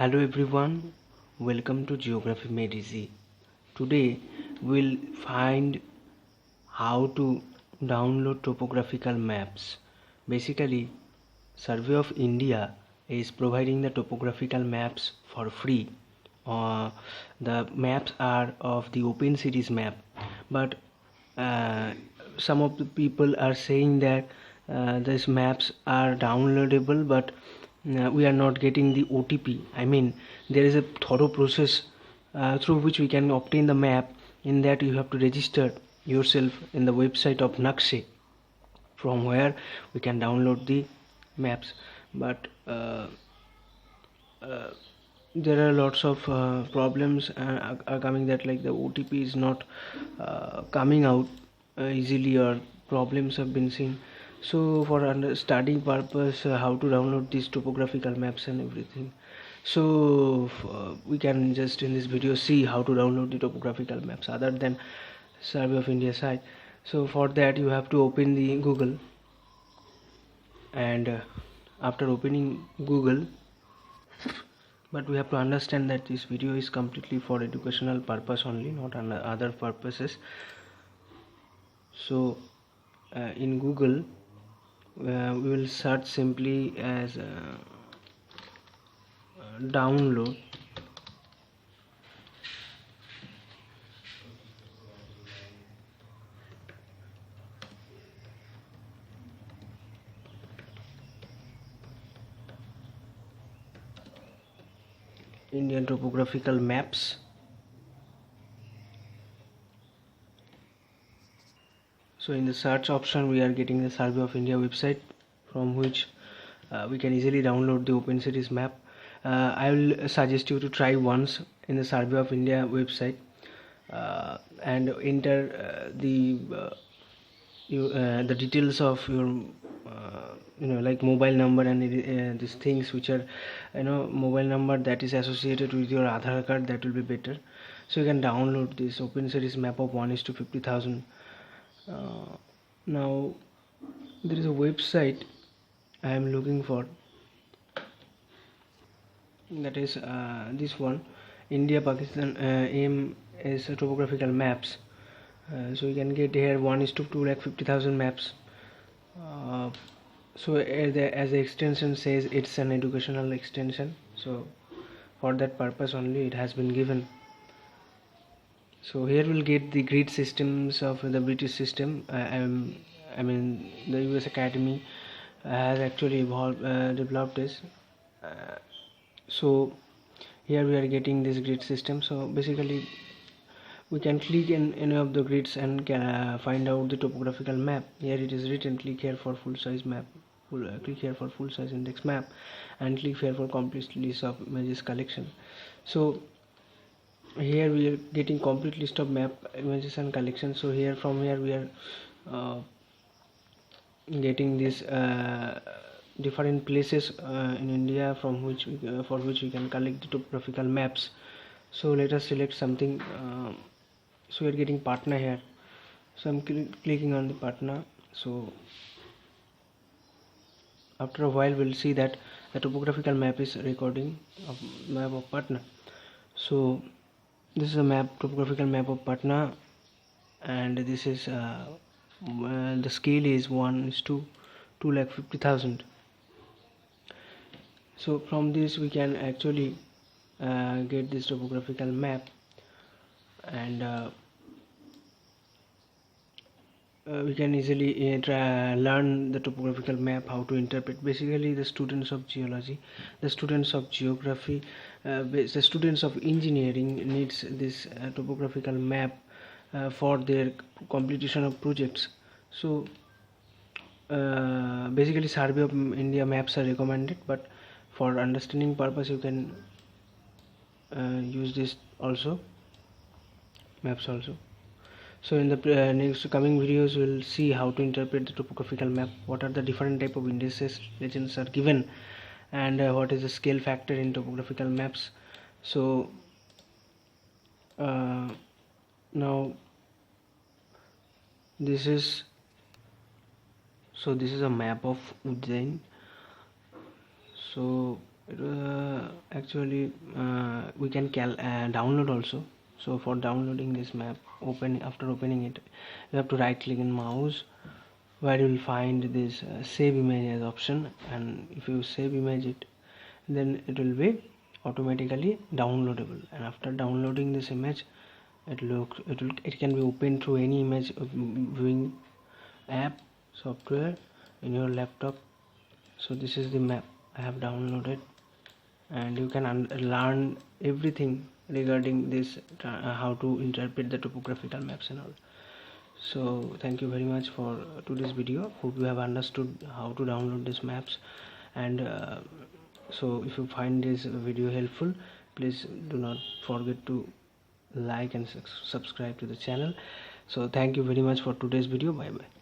Hello everyone, welcome to Geography Made Easy. Today we'll find how to download topographical maps. Basically, Survey of India is providing the topographical maps for free. The maps are of the Open Cities map, but uh, some of the people are saying that these maps are downloadable, but we are not getting the OTP. I mean, there is a thorough process through which we can obtain the map. In that, you have to register yourself in the website of Nakshe, from where we can download the maps. But uh, there are lots of problems are coming, that like the OTP is not coming out easily, or problems have been seen. So for studying purpose, how to download these topographical maps and everything, so we can just in this video see how to download the topographical maps other than Survey of India site. So for that you have to open the Google, and after opening Google, but we have to understand that this video is completely for educational purpose only, not other purposes. So in Google we will search simply as download Indian topographical maps. So in the search option we are getting the Survey of India website, from which we can easily download the Open Cities map. I will suggest you to try once in the Survey of India website and enter the details of your like mobile number and these things which are mobile number that is associated with your Aadhaar card. That will be better. So you can download this Open Cities map of 1:50,000. Now there is a website I am looking for, that is this one, India Pakistan aim is topographical maps. So you can get here 1:250,000 maps. So as the extension says, it's an educational extension, so for that purpose only it has been given. So here we'll get the grid systems of the British system. I mean the US Academy has actually developed this. So here we are getting this grid system. So basically we can click in any of the grids and can find out the topographical map. Here it is written, click here for full size map, click here for full size index map, and click here for complete list of images collection. So here we are getting complete list of map images and collection. So here from here we are getting this different places in India from which for which we can collect the topographical maps. So let us select something. So we are getting Patna here, so I'm clicking on the Patna. So after a while we'll see that the topographical map is recording of map of Patna. So this is a topographical map of Patna, and this is the scale is 1:250,000. So from this we can actually get this topographical map, and we can easily learn the topographical map, how to interpret. Basically the students of geology, the students of geography, the students of engineering needs this topographical map for their completion of projects. So basically Survey of India maps are recommended, but for understanding purpose you can use this also, maps also. So in the next coming videos we'll see how to interpret the topographical map, what are the different type of indices legends are given, and what is the scale factor in topographical maps. So now this is a map of Ujjain. So Actually we can download also. So for downloading this map, after opening it, you have to right click in mouse, where you will find this save image as option, and if you save image it, then it will be automatically downloadable. And after downloading this image, it can be opened through any image viewing app software in your laptop. So this is the map I have downloaded, and you can learn everything regarding this, how to interpret the topographical maps and all. So thank you very much for today's video. Hope you have understood how to download these maps. And so if you find this video helpful, please do not forget to like and subscribe to the channel. So thank you very much for today's video. Bye bye.